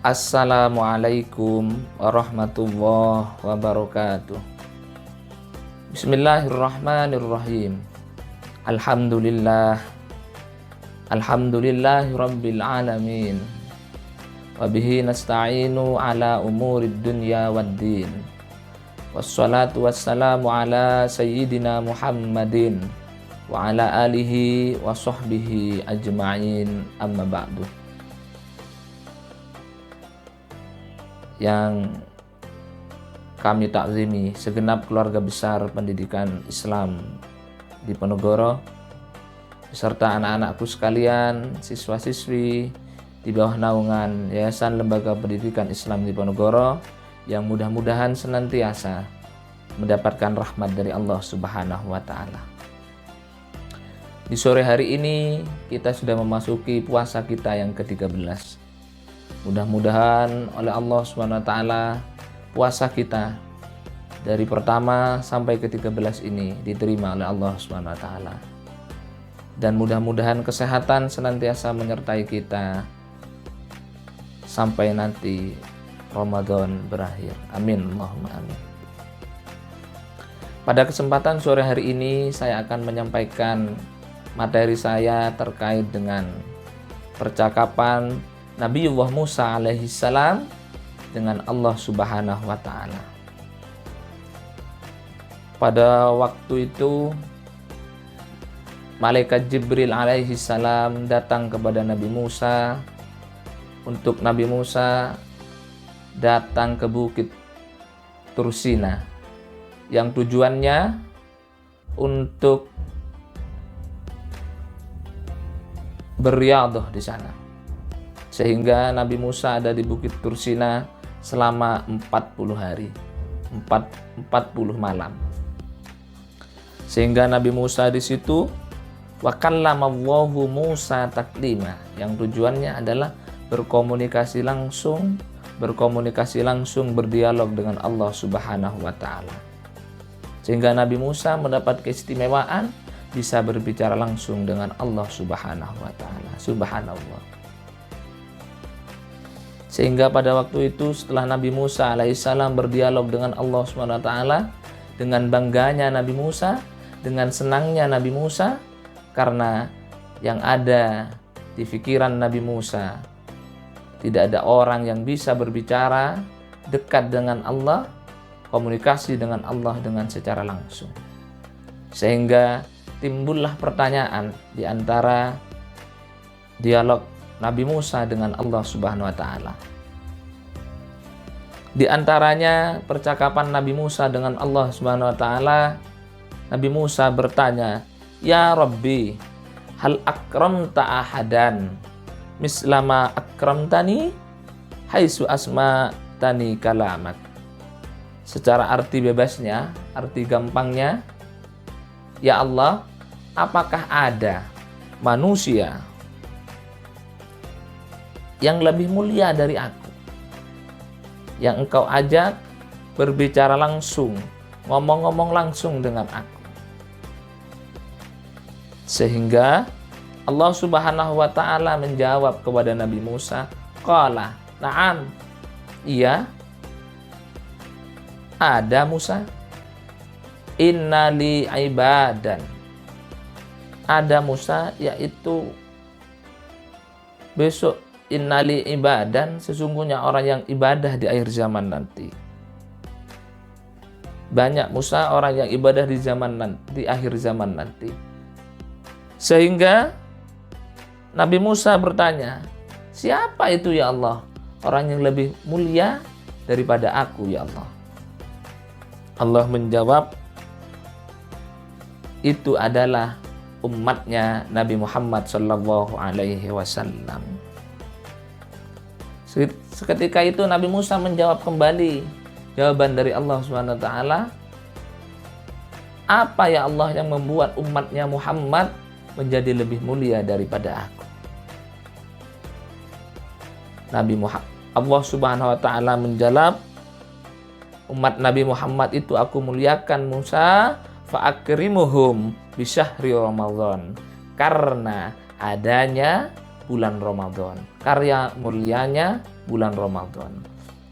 Assalamualaikum warahmatullahi wabarakatuh. Bismillahirrahmanirrahim. Alhamdulillahi rabbil alamin. Wabihi nasta'inu ala umurid dunya waddin. Wassalatu wassalamu ala sayyidina Muhammadin wa ala alihi wa sahbihi ajma'in, amma ba'du. Yang kami takzimi segenap keluarga besar pendidikan Islam Diponegoro beserta anak-anakku sekalian, siswa-siswi di bawah naungan Yayasan Lembaga Pendidikan Islam Diponegoro, yang mudah-mudahan senantiasa mendapatkan rahmat dari Allah Subhanahu wa Ta'ala. Di sore hari ini kita sudah memasuki puasa kita yang ke-13. Mudah-mudahan oleh Allah Subhanahu wa Ta'ala puasa kita dari pertama sampai ke-13 ini diterima oleh Allah Subhanahu wa Ta'ala. Dan mudah-mudahan kesehatan senantiasa menyertai kita sampai nanti Ramadan berakhir. Amin, Allahumma amin. Pada kesempatan sore hari ini saya akan menyampaikan materi saya terkait dengan percakapan Nabiullah Musa alaihissalam dengan Allah Subhanahu wa Ta'ala. Pada waktu itu malaikat Jibril alaihissalam datang kepada Nabi Musa untuk Nabi Musa datang ke Bukit Tursina, yang tujuannya untuk beriadah di sana. Sehingga Nabi Musa ada di Bukit Tursina selama 40 hari, 40 malam. Sehingga Nabi Musa di situ wa kallamallahu Musa taklima, yang tujuannya adalah berkomunikasi langsung, berdialog dengan Allah Subhanahu wa Ta'ala. Sehingga Nabi Musa mendapat keistimewaan bisa berbicara langsung dengan Allah Subhanahu wa Ta'ala. Subhanallah. Sehingga pada waktu itu setelah Nabi Musa alaihissalam berdialog dengan Allah Subhanahu wa Ta'ala, dengan bangganya Nabi Musa, dengan senangnya Nabi Musa, karena yang ada di pikiran Nabi Musa tidak ada orang yang bisa berbicara dekat dengan Allah, komunikasi dengan Allah dengan secara langsung. Sehingga timbullah pertanyaan di antara dialog Nabi Musa dengan Allah Subhanahu wa Ta'ala. Di antaranya percakapan Nabi Musa dengan Allah Subhanahu wa Ta'ala, Nabi Musa bertanya, "Ya Rabbi, hal akramta ahadan mislama akramtani haitsu asmatani kalamak." Secara arti bebasnya, arti gampangnya, ya Allah, apakah ada manusia yang lebih mulia dari aku, yang engkau ajak berbicara langsung, ngomong-ngomong langsung dengan aku? Sehingga Allah Subhanahu wa Ta'ala menjawab kepada Nabi Musa, qala na'am, iya, ada Musa. Inna li ibadan, ada Musa, yaitu besok innali ibadan, sesungguhnya orang yang ibadah di akhir zaman nanti. Banyak Musa orang yang ibadah di akhir zaman nanti. Sehingga Nabi Musa bertanya, siapa itu ya Allah, orang yang lebih mulia daripada aku ya Allah? Allah menjawab, itu adalah umatnya Nabi Muhammad sallallahu alaihi wasallam. Seketika itu Nabi Musa menjawab kembali jawaban dari Allah Subhanahu wa Ta'ala, apa ya Allah yang membuat umatnya Muhammad menjadi lebih mulia daripada aku? Allah Subhanahu wa Ta'ala menjawab, umat Nabi Muhammad itu aku muliakan Musa fa'akrimuhum bisyahri Ramadan, karena adanya bulan Ramadan. Karya mulianya bulan Ramadan.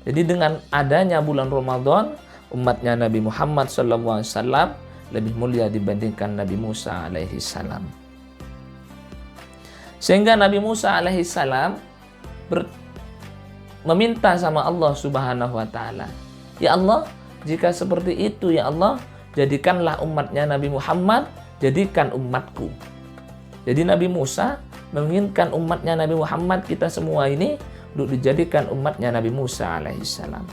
Jadi dengan adanya bulan Ramadan, umatnya Nabi Muhammad SAW lebih mulia dibandingkan Nabi Musa alaihi salam. Sehingga Nabi Musa alaihi salam meminta sama Allah Subhanahu wa taala, "Ya Allah, jika seperti itu ya Allah, jadikanlah umatnya Nabi Muhammad, jadikan umatku." Jadi Nabi Musa menginginkan umatnya Nabi Muhammad, kita semua ini, untuk dijadikan umatnya Nabi Musa alaihissalam.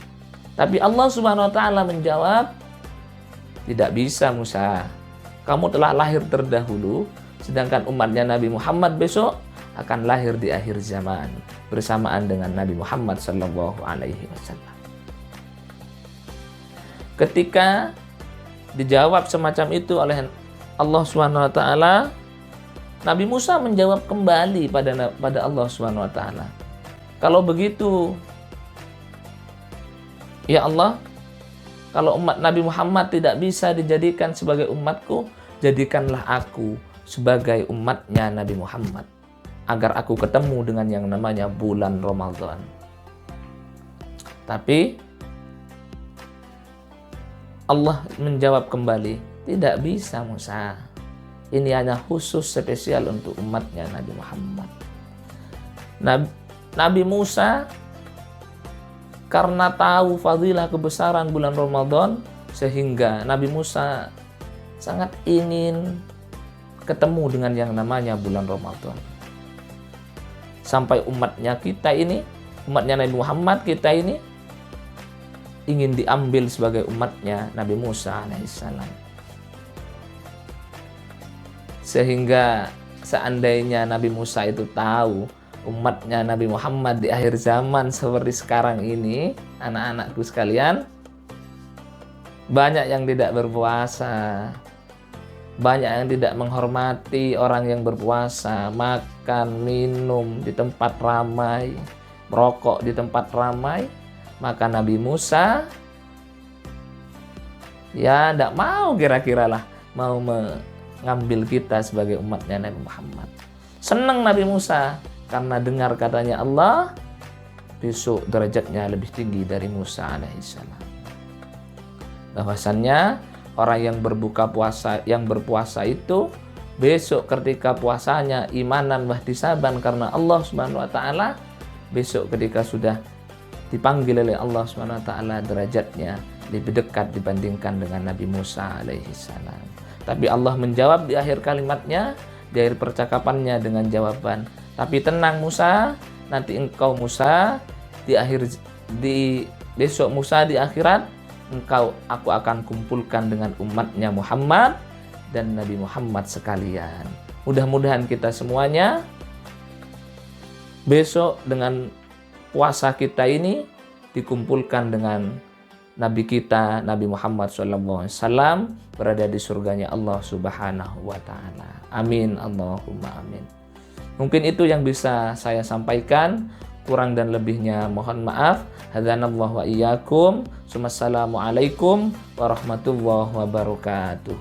Tapi Allah Subhanahu wa taala menjawab, "Tidak bisa Musa, kamu telah lahir terdahulu, sedangkan umatnya Nabi Muhammad besok akan lahir di akhir zaman bersamaan dengan Nabi Muhammad sallallahu alaihi wasallam." Ketika dijawab semacam itu oleh Allah Subhanahu wa taala, Nabi Musa menjawab kembali pada Allah Subhanahu wa taala, "Kalau begitu, ya Allah, kalau umat Nabi Muhammad tidak bisa dijadikan sebagai umatku, jadikanlah aku sebagai umatnya Nabi Muhammad, agar aku ketemu dengan yang namanya bulan Ramadan." Tapi Allah menjawab kembali, "Tidak bisa Musa. Ini hanya khusus spesial untuk umatnya Nabi Muhammad." Nabi Musa karena tahu fadilah kebesaran bulan Ramadan, sehingga Nabi Musa sangat ingin ketemu dengan yang namanya bulan Ramadan. Sampai umatnya kita ini, umatnya Nabi Muhammad kita ini, ingin diambil sebagai umatnya Nabi Musa alaihissalam. Sehingga seandainya Nabi Musa itu tahu umatnya Nabi Muhammad di akhir zaman seperti sekarang ini, anak-anakku sekalian, banyak yang tidak berpuasa, banyak yang tidak menghormati orang yang berpuasa, makan, minum di tempat ramai, merokok di tempat ramai, maka Nabi Musa ya tidak mau, kira-kira lah mau mengambil kita sebagai umatnya Nabi Muhammad. Senang Nabi Musa karena dengar katanya Allah, besok derajatnya lebih tinggi dari Musa alaihissalam. Bahwasannya orang yang berpuasa itu besok ketika puasanya imanan wahtisaban karena Allah Subhanahu wa taala, besok ketika sudah dipanggil oleh Allah Subhanahu wa taala, derajatnya lebih dekat dibandingkan dengan Nabi Musa alaihissalam. Tapi Allah menjawab di akhir kalimatnya, di akhir percakapannya dengan jawaban, "Tapi tenang Musa, nanti engkau Musa di besok Musa di akhirat, aku akan kumpulkan dengan umatnya Muhammad dan Nabi Muhammad sekalian." Mudah-mudahan kita semuanya besok dengan puasa kita ini dikumpulkan dengan Nabi kita, Nabi Muhammad SAW, berada di surganya Allah Subhanahu wa ta'ala. Amin, Allahumma amin. Mungkin itu yang bisa saya sampaikan. Kurang dan lebihnya mohon maaf. Hadanallahu wa iyyakum. Assalamualaikum warahmatullahi wabarakatuh.